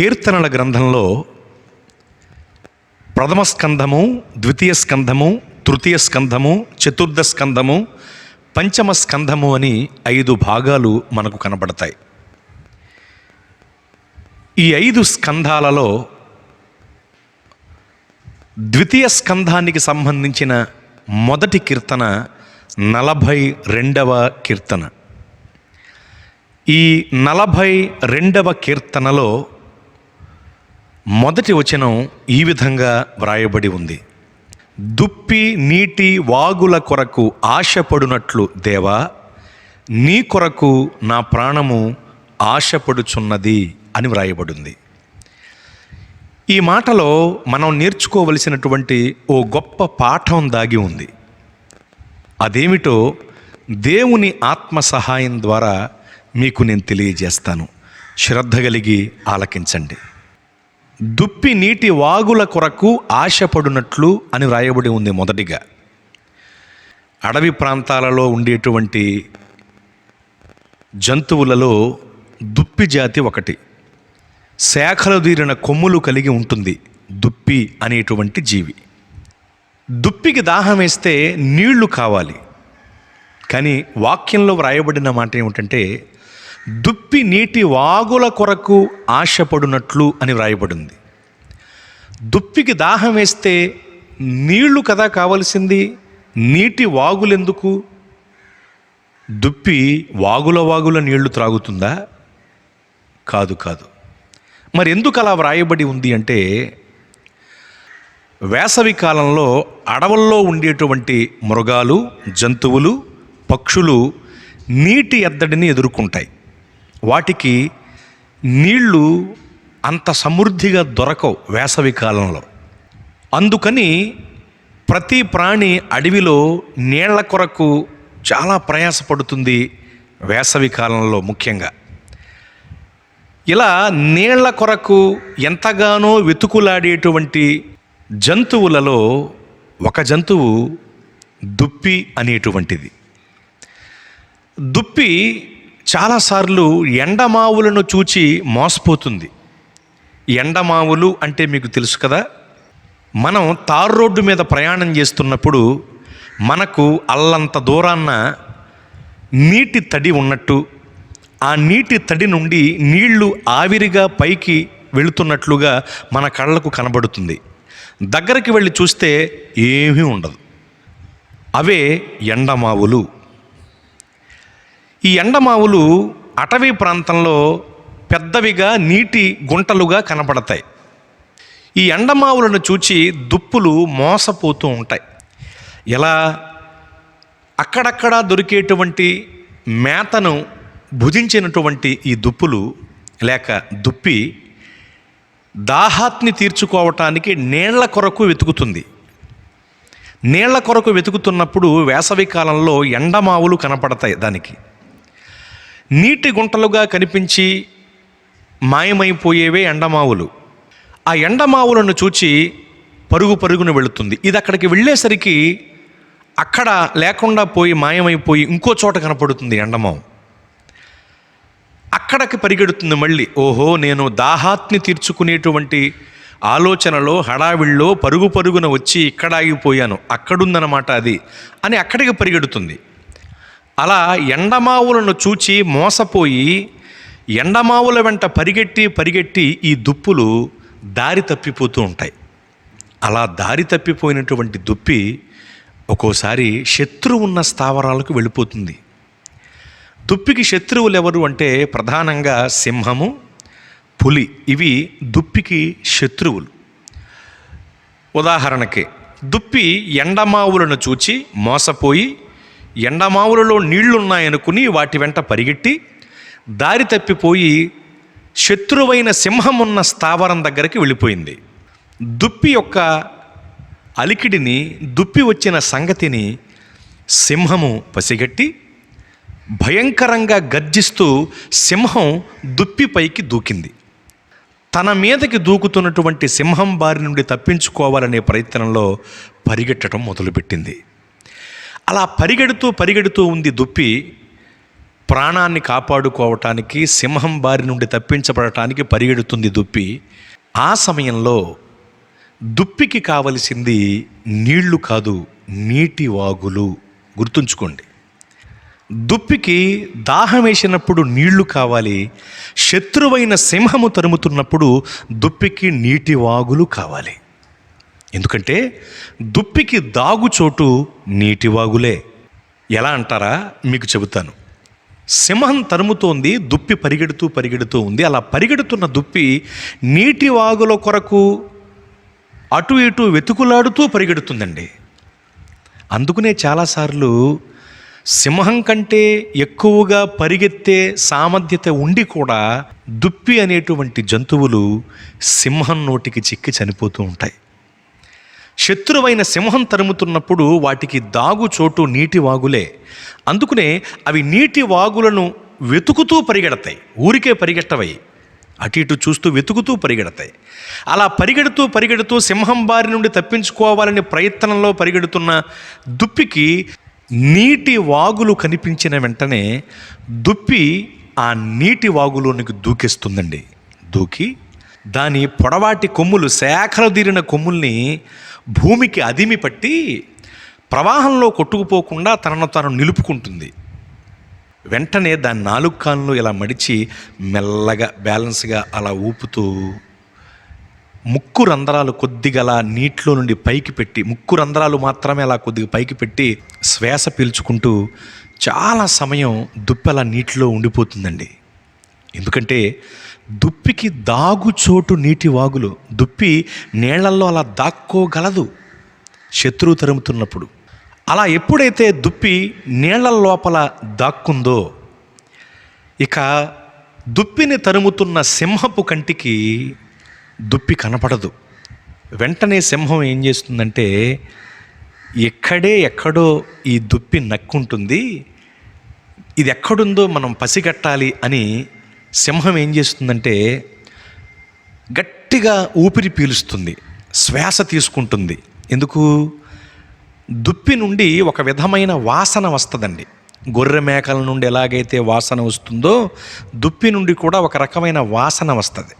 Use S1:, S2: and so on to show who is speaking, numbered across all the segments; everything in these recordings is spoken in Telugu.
S1: కీర్తనల గ్రంథంలో ప్రథమ స్కంధము, ద్వితీయ స్కంధము, తృతీయ స్కంధము, చతుర్థ స్కంధము, పంచమ స్కంధము అని 5 భాగాలు మనకు కనబడతాయి. ఈ 5 స్కంధాలలో ద్వితీయ స్కంధానికి సంబంధించిన మొదటి కీర్తన 42వ కీర్తన. ఈ 42వ కీర్తనలో మొదటి వచనం ఈ విధంగా వ్రాయబడి ఉంది: దుప్పి నీటి వాగుల కొరకు ఆశపడునట్లు దేవా, నీ కొరకు నా ప్రాణము ఆశపడుచున్నది అని వ్రాయబడింది. ఈ మాటలో మనం నేర్చుకోవలసినటువంటి ఓ గొప్ప పాఠం దాగి ఉంది. అదేమిటో దేవుని ఆత్మ సహాయం ద్వారా మీకు నేను తెలియజేస్తాను. శ్రద్ధ కలిగి ఆలకించండి. దుప్పి నీటి వాగుల కొరకు ఆశపడునట్లు అని వ్రాయబడి ఉంది. మొదటిగా అడవి ప్రాంతాలలో ఉండేటువంటి జంతువులలో దుప్పి జాతి ఒకటి. శాఖలు తీరిన కొమ్ములు కలిగి ఉంటుంది దుప్పి అనేటువంటి జీవి. దుప్పికి దాహం వేస్తే నీళ్లు కావాలి. కానీ వాక్యంలో వ్రాయబడిన మాట ఏమిటంటే దుప్పి నీటి వాగుల కొరకు ఆశపడునట్లు అని వ్రాయబడింది. దుప్పికి దాహం వేస్తే నీళ్లు కదా కావలసింది, నీటి వాగులెందుకు? దుప్పి వాగుల నీళ్లు త్రాగుతుందా? కాదు. మరి ఎందుకు అలా వ్రాయబడి ఉంది అంటే, వేసవి కాలంలో అడవుల్లో ఉండేటువంటి మృగాలు, జంతువులు, పక్షులు నీటి ఎద్దడిని ఎదుర్కొంటాయి. వాటికి నీళ్లు అంత సమృద్ధిగా దొరకవు వేసవి కాలంలో. అందుకని ప్రతి ప్రాణి అడవిలో నీళ్ల కొరకు చాలా ప్రయాసపడుతుంది వేసవి కాలంలో ముఖ్యంగా. ఇలా నీళ్ల కొరకు ఎంతగానో వెతుకులాడేటువంటి జంతువులలో ఒక జంతువు దుప్పి అనేటువంటిది. దుప్పి చాలాసార్లు ఎండమావులను చూచి మోసపోతుంది. ఎండమావులు అంటే మీకు తెలుసు కదా, మనం తారు రోడ్డు మీద ప్రయాణం చేస్తున్నప్పుడు మనకు అల్లంత దూరాన నీటి తడి ఉన్నట్టు, ఆ నీటి తడి నుండి నీళ్లు ఆవిరిగా పైకి వెళుతున్నట్లుగా మన కళ్ళకు కనబడుతుంది. దగ్గరికి వెళ్ళి చూస్తే ఏమీ ఉండదు. అవే ఎండమావులు. ఈ ఎండమావులు అటవీ ప్రాంతంలో పెద్దవిగా నీటి గుంటలుగా కనపడతాయి. ఈ ఎండమావులను చూచి దుప్పులు మోసపోతూ ఉంటాయి. ఎలా? అక్కడక్కడ దొరికేటువంటి మేతను భుజించినటువంటి ఈ దుప్పులు లేక దుప్పి దాహాత్ని తీర్చుకోవటానికి నీళ్ల కొరకు వెతుకుతుంది. నీళ్ల కొరకు వెతుకుతున్నప్పుడు వేసవి కాలంలో ఎండమావులు కనపడతాయి. దానికి నీటి గుంటలుగా కనిపించి మాయమైపోయేవే ఎండమావులు. ఆ ఎండమావులను చూచి పరుగున వెళుతుంది. ఇది అక్కడికి వెళ్ళేసరికి అక్కడ లేకుండా పోయి మాయమైపోయి ఇంకో చోట కనపడుతుంది ఎండమావు. అక్కడికి పరిగెడుతుంది మళ్ళీ. ఓహో, నేను దాహాత్ని తీర్చుకునేటువంటి ఆలోచనలో హడావిళ్ళో పరుగున వచ్చి ఇక్కడ ఆగిపోయాను, అక్కడుందన్నమాట అది అని అక్కడికి పరిగెడుతుంది. అలా ఎండమావులను చూచి మోసపోయి ఎండమావుల వెంట పరిగెట్టి ఈ దుప్పులు దారి తప్పిపోతూ ఉంటాయి. అలా దారి తప్పిపోయినటువంటి దుప్పి ఒక్కోసారి శత్రువు ఉన్న స్థావరాలకు వెళ్ళిపోతుంది. దుప్పికి శత్రువులు ఎవరు అంటే ప్రధానంగా సింహము, పులి. ఇవి దుప్పికి శత్రువులు. ఉదాహరణకి దుప్పి ఎండమావులను చూచి మోసపోయి ఎండమావులలో నీళ్లున్నాయనుకుని వాటి వెంట పరిగెట్టి దారి తప్పిపోయి శత్రువైన సింహం ఉన్న స్థావరం దగ్గరికి వెళ్ళిపోయింది. దుప్పి యొక్క అలికిడిని, దుప్పి వచ్చిన సంగతిని సింహము పసిగట్టి భయంకరంగా గర్జిస్తూ సింహం దుప్పిపైకి దూకింది. తన మీదకి దూకుతున్నటువంటి సింహం బారి నుండి తప్పించుకోవాలనే ప్రయత్నంలో పరిగెట్టడం మొదలుపెట్టింది. అలా పరిగెడుతూ ఉంది దుప్పి. ప్రాణాన్ని కాపాడుకోవటానికి, సింహం బారి నుండి తప్పించబడటానికి పరిగెడుతుంది దుప్పి. ఆ సమయంలో దుప్పికి కావలసింది నీళ్లు కాదు, నీటి వాగులు. గుర్తుంచుకోండి, దుప్పికి దాహం వేసినప్పుడు నీళ్లు కావాలి, శత్రువైన సింహము తరుముతున్నప్పుడు దుప్పికి నీటి వాగులు కావాలి. ఎందుకంటే దుప్పికి దాగుచోటు నీటి వాగులే. ఎలా అంటారా? మీకు చెబుతాను. సింహం తరుముతోంది, దుప్పి పరిగెడుతూ ఉంది. అలా పరిగెడుతున్న దుప్పి నీటి వాగుల కొరకు అటు ఇటు వెతుకులాడుతూ పరిగెడుతుందండి. అందుకనే చాలాసార్లు సింహం కంటే ఎక్కువగా పరిగెత్తే సామర్థ్యత ఉండి కూడా దుప్పి అనేటువంటి జంతువులు సింహం నోటికి చిక్కి చనిపోతూ ఉంటాయి. శత్రువైన సింహం తరుముతున్నప్పుడు వాటికి దాగు చోటు నీటి వాగులే. అందుకనే అవి నీటి వాగులను వెతుకుతూ పరిగెడతాయి, ఊరికే పరిగెట్టవై, అటు ఇటు చూస్తూ వెతుకుతూ పరిగెడతాయి. అలా పరిగెడుతూ సింహం బారి నుండి తప్పించుకోవాలని ప్రయత్నంలో పరిగెడుతున్న దుప్పికి నీటి వాగులు కనిపించిన వెంటనే దుప్పి ఆ నీటి వాగులోనికి దూకేస్తుందండి. దూకి దాని పొడవాటి కొమ్ములు, శాఖలు తీరిన కొమ్ముల్ని భూమికి అదిమి పట్టి ప్రవాహంలో కొట్టుకుపోకుండా తనను తాను నిలుపుకుంటుంది. వెంటనే దాని 4 కాళ్ళు ఇలా మడిచి మెల్లగా బ్యాలెన్స్గా అలా ఊపుతూ ముక్కు రంధ్రాలు కొద్దిగా అలా నీటిలో నుండి పైకి పెట్టి, ముక్కు రంధ్రాలు మాత్రమే అలా కొద్దిగా పైకి పెట్టి శ్వాస పీల్చుకుంటూ చాలా సమయం దుప్పి అలా నీటిలో ఉండిపోతుందండి. ఎందుకంటే దుప్పికి దాగుచోటు నీటి వాగులు. దుప్పి నీళ్లల్లో అలా దాక్కోగలదు శత్రువు తరుముతున్నప్పుడు. అలా ఎప్పుడైతే దుప్పి నీళ్ల లోపల దాక్కుందో, ఇక దుప్పిని తరుముతున్న సింహపు కంటికి దుప్పి కనపడదు. వెంటనే సింహం ఏం చేస్తుందంటే, ఎక్కడో ఈ దుప్పి నక్కుంటుంది, ఇది ఎక్కడుందో మనం పసిగట్టాలి అని సింహం ఏం చేస్తుందంటే గట్టిగా ఊపిరి పీలుస్తుంది, శ్వాస తీసుకుంటుంది. ఎందుకు? దుప్పి నుండి ఒక విధమైన వాసన వస్తుందండి. గొర్రె మేకల నుండి ఎలాగైతే వాసన వస్తుందో దుప్పి నుండి కూడా ఒక రకమైన వాసన వస్తుంది.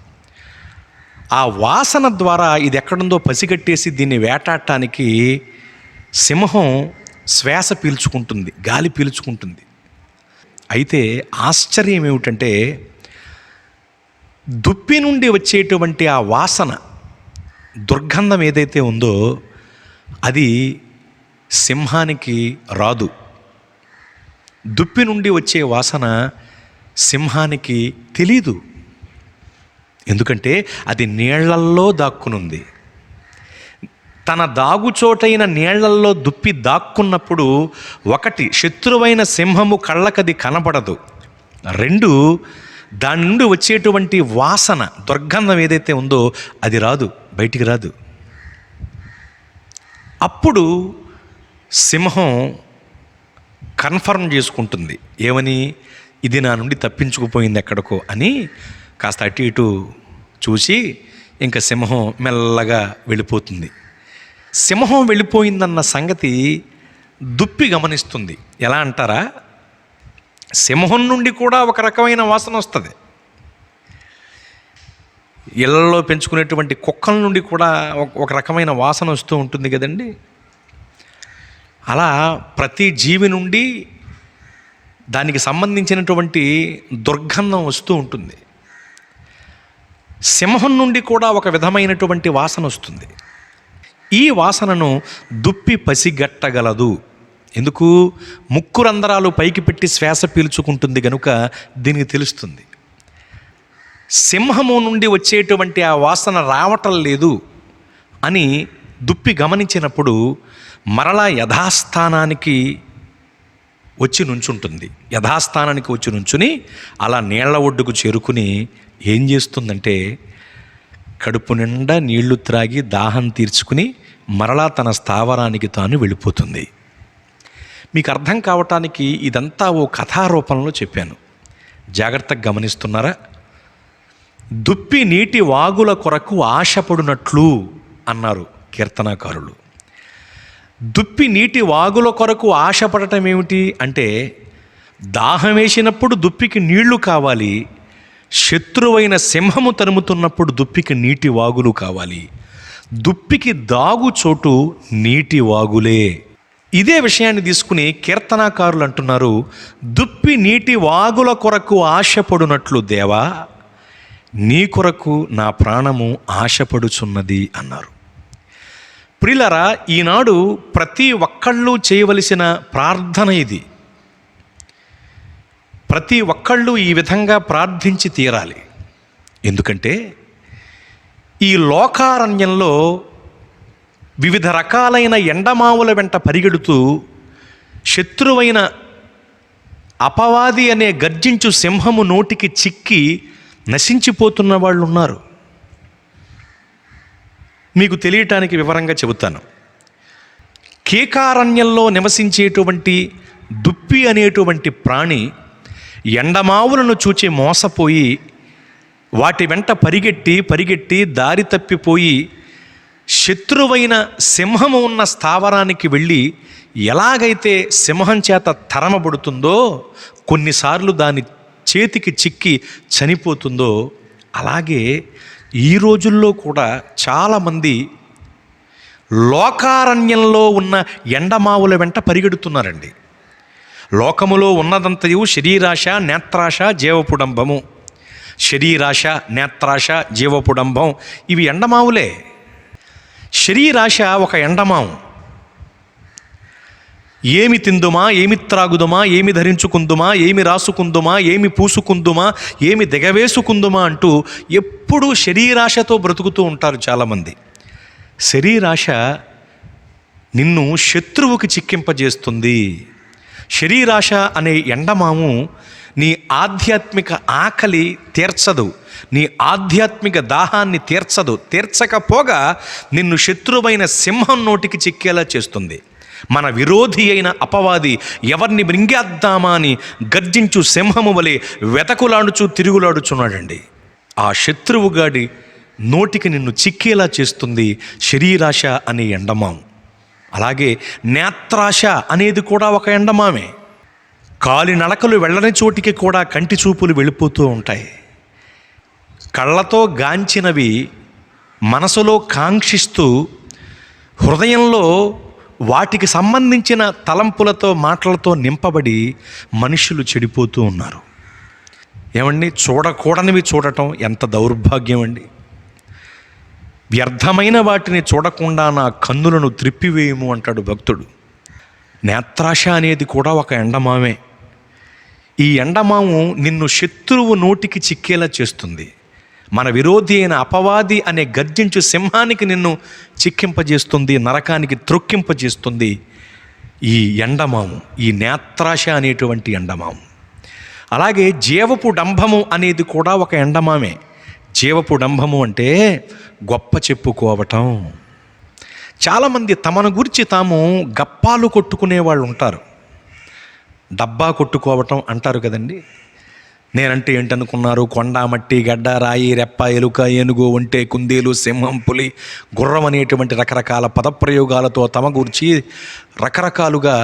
S1: ఆ వాసన ద్వారా ఇది ఎక్కడుందో పసిగట్టేసి దీన్ని వేటాడటానికి సింహం శ్వాస పీల్చుకుంటుంది, గాలి పీల్చుకుంటుంది. అయితే ఆశ్చర్యం ఏమిటంటే దుప్పి నుండి వచ్చేటువంటి ఆ వాసన, దుర్గంధం ఏదైతే ఉందో అది సింహానికి రాదు. దుప్పి నుండి వచ్చే వాసన సింహానికి తెలీదు. ఎందుకంటే అది నీళ్లల్లో దాక్కునుంది. తన దాగుచోటైన నీళ్లల్లో దుప్పి దాక్కున్నప్పుడు, ఒకటి, శత్రువైన సింహము కళ్ళకది కనపడదు. 2, దాని నుండి వచ్చేటువంటి వాసన, దుర్గంధం ఏదైతే ఉందో అది రాదు, బయటికి రాదు. అప్పుడు సింహం కన్ఫర్మ్ చేసుకుంటుంది. ఏమని? ఇది నా నుండి తప్పించుకుపోయింది ఎక్కడికో అని. కాస్త అటు ఇటు చూసి ఇంకా సింహం మెల్లగా వెళ్ళిపోతుంది. సింహం వెళ్ళిపోయిందన్న సంగతి దుప్పి గమనిస్తుంది. ఎలా అంటారా? సింహం నుండి కూడా ఒక రకమైన వాసన వస్తుంది. ఇళ్లలో పెంచుకునేటువంటి కుక్కల నుండి కూడా ఒక రకమైన వాసన వస్తూ ఉంటుంది కదండి. అలా ప్రతి జీవి నుండి దానికి సంబంధించినటువంటి దుర్గంధం వస్తూ ఉంటుంది. సింహం నుండి కూడా ఒక విధమైనటువంటి వాసన వస్తుంది. ఈ వాసనను దుప్పి పసిగట్టగలదు. ఎందుకు? ముక్కు రంధ్రాలు పైకి పెట్టి శ్వాస పీల్చుకుంటుంది కనుక దీనికి తెలుస్తుంది. సింహము నుండి వచ్చేటువంటి ఆ వాసన రావటం లేదు అని దుప్పి గమనించినప్పుడు మరలా యథాస్థానానికి వచ్చి నుంచుంటుంది. యథాస్థానానికి వచ్చి నుంచుని అలా నీళ్ల ఒడ్డుకు చేరుకుని ఏం చేస్తుందంటే కడుపు నిండా నీళ్లు త్రాగి దాహం తీర్చుకుని మరలా తన స్థావరానికి తాను వెళ్ళిపోతుంది. మీకు అర్థం కావటానికి ఇదంతా ఓ కథారూపంలో చెప్పాను. జాగ్రత్తగా గమనిస్తున్నారా? దుప్పి నీటి వాగుల కొరకు ఆశపడునట్లు అన్నారు కీర్తనాకారులు. దుప్పి నీటి వాగుల కొరకు ఆశపడటం ఏమిటి అంటే దాహం వేసినప్పుడు దుప్పికి నీళ్లు కావాలి, శత్రువైన సింహము తరుముతున్నప్పుడు దుప్పికి నీటి వాగులు కావాలి. దుప్పికి దాగు చోటు నీటి వాగులే. ఇదే విషయాన్ని తీసుకుని కీర్తనాకారులు అంటున్నారు, దుప్పి నీటి వాగుల కొరకు ఆశపడునట్లు దేవా నీ కొరకు నా ప్రాణము ఆశపడుచున్నది అన్నారు. ప్రియులారా, ఈనాడు ప్రతి ఒక్కళ్ళు చేయవలసిన ప్రార్థన ఇది. ప్రతి ఒక్కళ్ళు ఈ విధంగా ప్రార్థించి తీరాలి. ఎందుకంటే ఈ లోకారణ్యంలో వివిధ రకాలైన ఎండమావుల వెంట పరిగెడుతూ శత్రువైన అపవాది అనే గర్జించు సింహము నోటికి చిక్కి నశించిపోతున్న వాళ్ళు ఉన్నారు. మీకు తెలియటానికి వివరంగా చెబుతాను. కేకారణ్యంలో నివసించేటువంటి దుప్పి అనేటువంటి ప్రాణి ఎండమావులను చూచి మోసపోయి వాటి వెంట పరిగెట్టి దారి తప్పిపోయి శత్రువైన సింహము ఉన్న స్థావరానికి వెళ్ళి ఎలాగైతే సింహం చేత తరమబడుతుందో, కొన్నిసార్లు దాని చేతికి చిక్కి చనిపోతుందో, అలాగే ఈ రోజుల్లో కూడా చాలామంది లోకారణ్యంలో ఉన్న ఎండమావుల వెంట పరిగెడుతున్నారండి. లోకములో ఉన్నదంతయు శరీరాశ, నేత్రాశ, జీవపుడంబము. శరీరాశ, నేత్రాశ, జీవపుడంబం ఇవి ఎండమావులే. శరీరాశ ఒక ఎండమావు. ఏమి తిందుమా, ఏమి త్రాగుదుమా, ఏమి ధరించుకుందుమా, ఏమి రాసుకుందుమా, ఏమి పూసుకుందుమా, ఏమి దిగవేసుకుందుమా అంటూ ఎప్పుడూ శరీరాశతో బ్రతుకుతూ ఉంటారు చాలామంది. శరీరాశ నిన్ను శత్రువుకి చిక్కింపజేస్తుంది. శరీరాశ అనే ఎండమాము నీ ఆధ్యాత్మిక ఆకలి తీర్చదు, నీ ఆధ్యాత్మిక దాహాన్ని తీర్చదు. తీర్చకపోగా నిన్ను శత్రువైన సింహం నోటికి చిక్కేలా చేస్తుంది. మన విరోధి అయిన అపవాది ఎవరిని మృంగేద్దామా అని గర్జించు సింహము వలె వెతకులాడుచు తిరుగులాడుచున్నాడండి. ఆ శత్రువుగాడి నోటికి నిన్ను చిక్కేలా చేస్తుంది శరీరాశ అనే ఎండమాము. అలాగే నేత్రాశ అనేది కూడా ఒక ఎండమామే. కాలి నడకలు వెళ్ళని చోటికి కూడా కంటి చూపులు వెళ్ళిపోతూ ఉంటాయి. కళ్ళతో గాంచినవి మనసులో కాంక్షిస్తూ హృదయంలో వాటికి సంబంధించిన తలంపులతో మాటలతో నింపబడి మనుషులు చెడిపోతూ ఉన్నారు. ఏమండి, చూడకూడనివి చూడటం ఎంత దౌర్భాగ్యం అండి. వ్యర్థమైన వాటిని చూడకుండా నా కన్నులను త్రిప్పివేయము అంటాడు భక్తుడు. నేత్రాశ అనేది కూడా ఒక ఎండమామే. ఈ ఎండమాము నిన్ను శత్రువు నోటికి చిక్కేలా చేస్తుంది. మన విరోధి అయిన అపవాది అనే గర్జించు సింహానికి నిన్ను చిక్కింపజేస్తుంది, నరకానికి త్రొక్కింపజేస్తుంది ఈ ఎండమాము, ఈ నేత్రాశ అనేటువంటి ఎండమాము. అలాగే జీవపు డంభము అనేది కూడా ఒక ఎండమామే. జీవపు డంభము అంటే గొప్ప చెప్పుకోవటం. చాలామంది తమను గురించి తాము గప్పాలు కొట్టుకునే వాళ్ళు ఉంటారు. డబ్బా కొట్టుకోవటం అంటారు కదండి. నేనంటే ఏంటనుకున్నారు? కొండ, మట్టి, గడ్డ, రాయి, రెప్ప, ఎలుక, ఏనుగు, ఒంటె, కుందేలు, సింహం, పులి, గుర్రం అనేటువంటి రకరకాల పదప్రయోగాలతో తమ గురించి రకరకాలుగా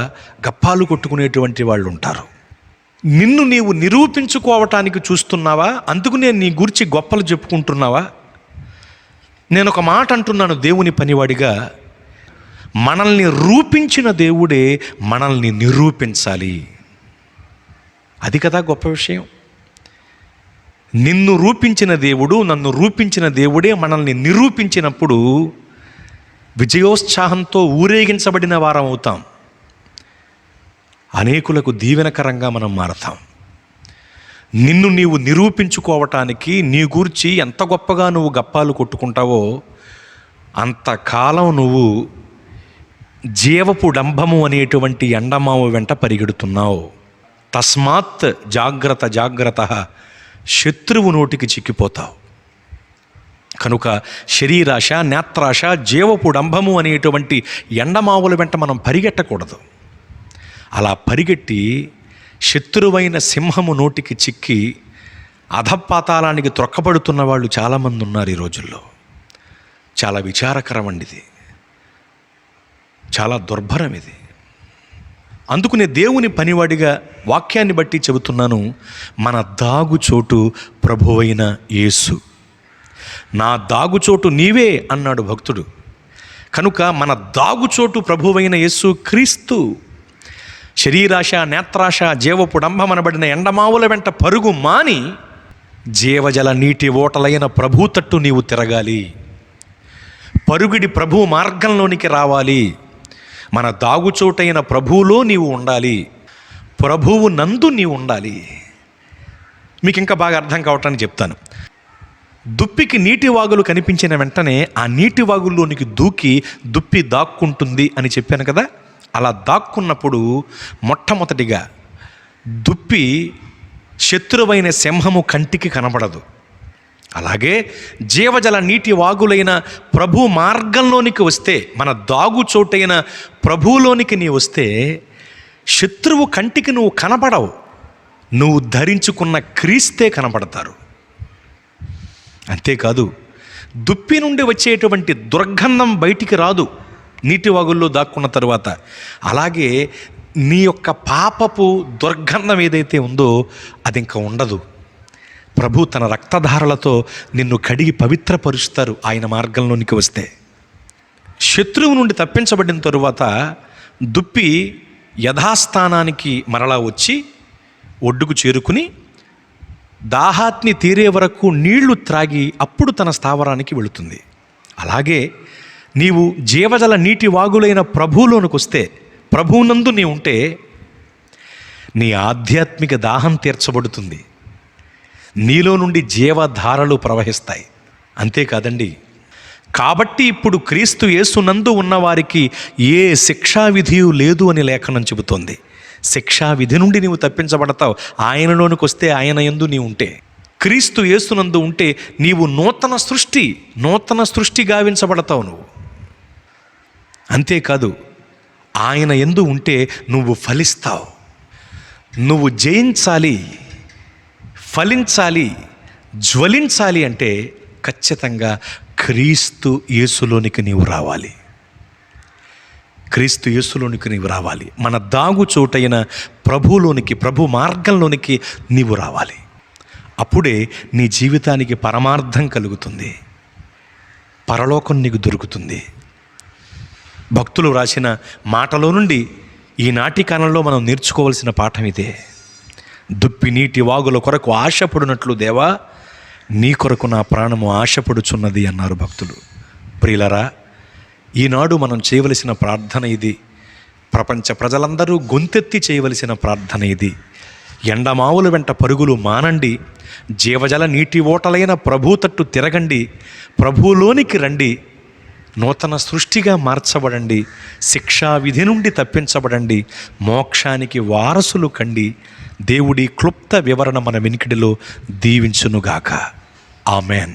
S1: గప్పాలు కొట్టుకునేటువంటి వాళ్ళు ఉంటారు. నిన్ను నీవు నిరూపించుకోవటానికి చూస్తున్నావా? అందుకు నేను నీ గురించి గొప్పలు చెప్పుకుంటున్నావా? నేను ఒక మాట అంటున్నాను దేవుని పనివాడిగా, మనల్ని రూపించిన దేవుడే మనల్ని నిరూపించాలి. అది కదా గొప్ప విషయం. నిన్ను రూపించిన దేవుడు, నన్ను రూపించిన దేవుడే మనల్ని నిరూపించినప్పుడు విజయోత్సాహంతో ఊరేగించబడిన వారం అవుతాం. అనేకులకు దీవెనకరంగా మనం మారతాం. నిన్ను నీవు నిరూపించుకోవటానికి నీ గూర్చి ఎంత గొప్పగా నువ్వు గప్పాలు కొట్టుకుంటావో అంతకాలం నువ్వు జీవపు డంభము అనేటువంటి ఎండమావు వెంట పరిగెడుతున్నావు. తస్మాత్ జాగ్రత్త జాగ్రత్త, శత్రువు నోటికి చిక్కిపోతావు. కనుక శరీరాశ, నేత్రాశ, జీవపు డంభము అనేటువంటి ఎండమావుల వెంట మనం పరిగెట్టకూడదు. అలా పరిగెట్టి శత్రువైన సింహము నోటికి చిక్కి అధపాతాళానికి త్రొక్కబడుతున్న వాళ్ళు చాలామంది ఉన్నారు ఈ రోజుల్లో. చాలా విచారకరం అండి ఇది, చాలా దుర్భరం ఇది. అందుకు నేను దేవుని పనివాడిగా వాక్యాన్ని బట్టి చెబుతున్నాను, మన దాగుచోటు ప్రభువైన యేసు. నా దాగుచోటు నీవే అన్నాడు భక్తుడు. కనుక మన దాగుచోటు ప్రభువైన యేసు క్రీస్తు. శరీరాశ, నేత్రాశ, జీవపు డంబమనబడిన ఎండమావుల వెంట పరుగు మాని జీవజల నీటి ఓటలైన ప్రభు తట్టు నీవు తిరగాలి. పరుగుడి ప్రభు మార్గంలోనికి రావాలి. మన దాగుచోటైన ప్రభువులో నీవు ఉండాలి. ప్రభువు నందు నీవు ఉండాలి. మీకు ఇంకా బాగా అర్థం కావటానికి చెప్తాను. దుప్పికి నీటి వాగులు కనిపించిన వెంటనే ఆ నీటి వాగుల్లోనికి దూకి దుప్పి దాక్కుంటుంది అని చెప్పాను కదా. అలా దాక్కున్నప్పుడు మొట్టమొదటిగా దుప్పి శత్రువైన సింహము కంటికి కనబడదు. అలాగే జీవజల నీటి వాగులైన ప్రభు మార్గంలోనికి వస్తే, మన దాగుచోటైన ప్రభువులోనికి నీ వస్తే శత్రువు కంటికి నువ్వు కనబడవు. నువ్వు ధరించుకున్న క్రీస్తే కనబడతారు. అంతేకాదు, దుప్పి నుండి వచ్చేటువంటి దుర్గంధం బయటికి రాదు నీటి వాగుల్లో దాక్కున్న తరువాత. అలాగే నీ యొక్క పాపపు దుర్గంధం ఏదైతే ఉందో అది ఇంకా ఉండదు. ప్రభు తన రక్తధారలతో నిన్ను కడిగి పవిత్రపరుస్తారు ఆయన మార్గంలోనికి వస్తే. శత్రువు నుండి తప్పించబడిన తరువాత దుప్పి యథాస్థానానికి మరలా వచ్చి ఒడ్డుకు చేరుకుని దాహాత్ని తీరే వరకు నీళ్లు త్రాగి అప్పుడు తన స్థావరానికి వెళుతుంది. అలాగే నీవు జీవజల నీటి వాగులైన ప్రభువులోనికి వస్తే, ప్రభువునందు నీ ఉంటే నీ ఆధ్యాత్మిక దాహం తీర్చబడుతుంది. నీలో నుండి జీవధారలు ప్రవహిస్తాయి. అంతేకాదండి, కాబట్టి ఇప్పుడు క్రీస్తు యేసునందు ఉన్నవారికి ఏ శిక్షావిధియు లేదు అని లేఖనం చెబుతోంది. శిక్షావిధి నుండి నీవు తప్పించబడతావు ఆయనలోనికి వస్తే, ఆయన యందు నీవు ఉంటే. క్రీస్తు యేసునందు ఉంటే నీవు నూతన సృష్టి గావించబడతావు నువ్వు. అంతేకాదు, ఆయన యందు ఉంటే నువ్వు ఫలిస్తావు. నువ్వు జయించాలి, ఫలించాలి, జ్వలించాలి అంటే ఖచ్చితంగా క్రీస్తు యేసులోనికి నీవు రావాలి. క్రీస్తు యేసులోనికి నీవు రావాలి. మన దాగు చోటైన ప్రభువులోనికి, ప్రభు మార్గంలోనికి నీవు రావాలి. అప్పుడే నీ జీవితానికి పరమార్థం కలుగుతుంది, పరలోకం నీకు దొరుకుతుంది. భక్తులు రాసిన మాటలో నుండి ఈనాటి కాలంలో మనం నేర్చుకోవాల్సిన పాఠం ఇదే. దుప్పి నీటి వాగుల కొరకు ఆశపడినట్లు దేవా, నీ కొరకు నా ప్రాణము ఆశపడుచున్నది అన్నారు భక్తులు. ప్రియులరా, ఈనాడు మనం చేయవలసిన ప్రార్థన ఇది. ప్రపంచ ప్రజలందరూ గొంతెత్తి చేయవలసిన ప్రార్థన ఇది. ఎండమావుల వెంట పరుగులు మానండి, జీవజల నీటి ఓటలైన ప్రభు తట్టు తిరగండి, ప్రభువులోనికి రండి, నూతన సృష్టిగా మార్చబడండి, శిక్షా విధి నుండి తప్పించబడండి, మోక్షానికి వారసులు కండి. దేవుడి క్లుప్త వివరణ మన వినికిడిలో దీవించునుగాక. ఆమెన్.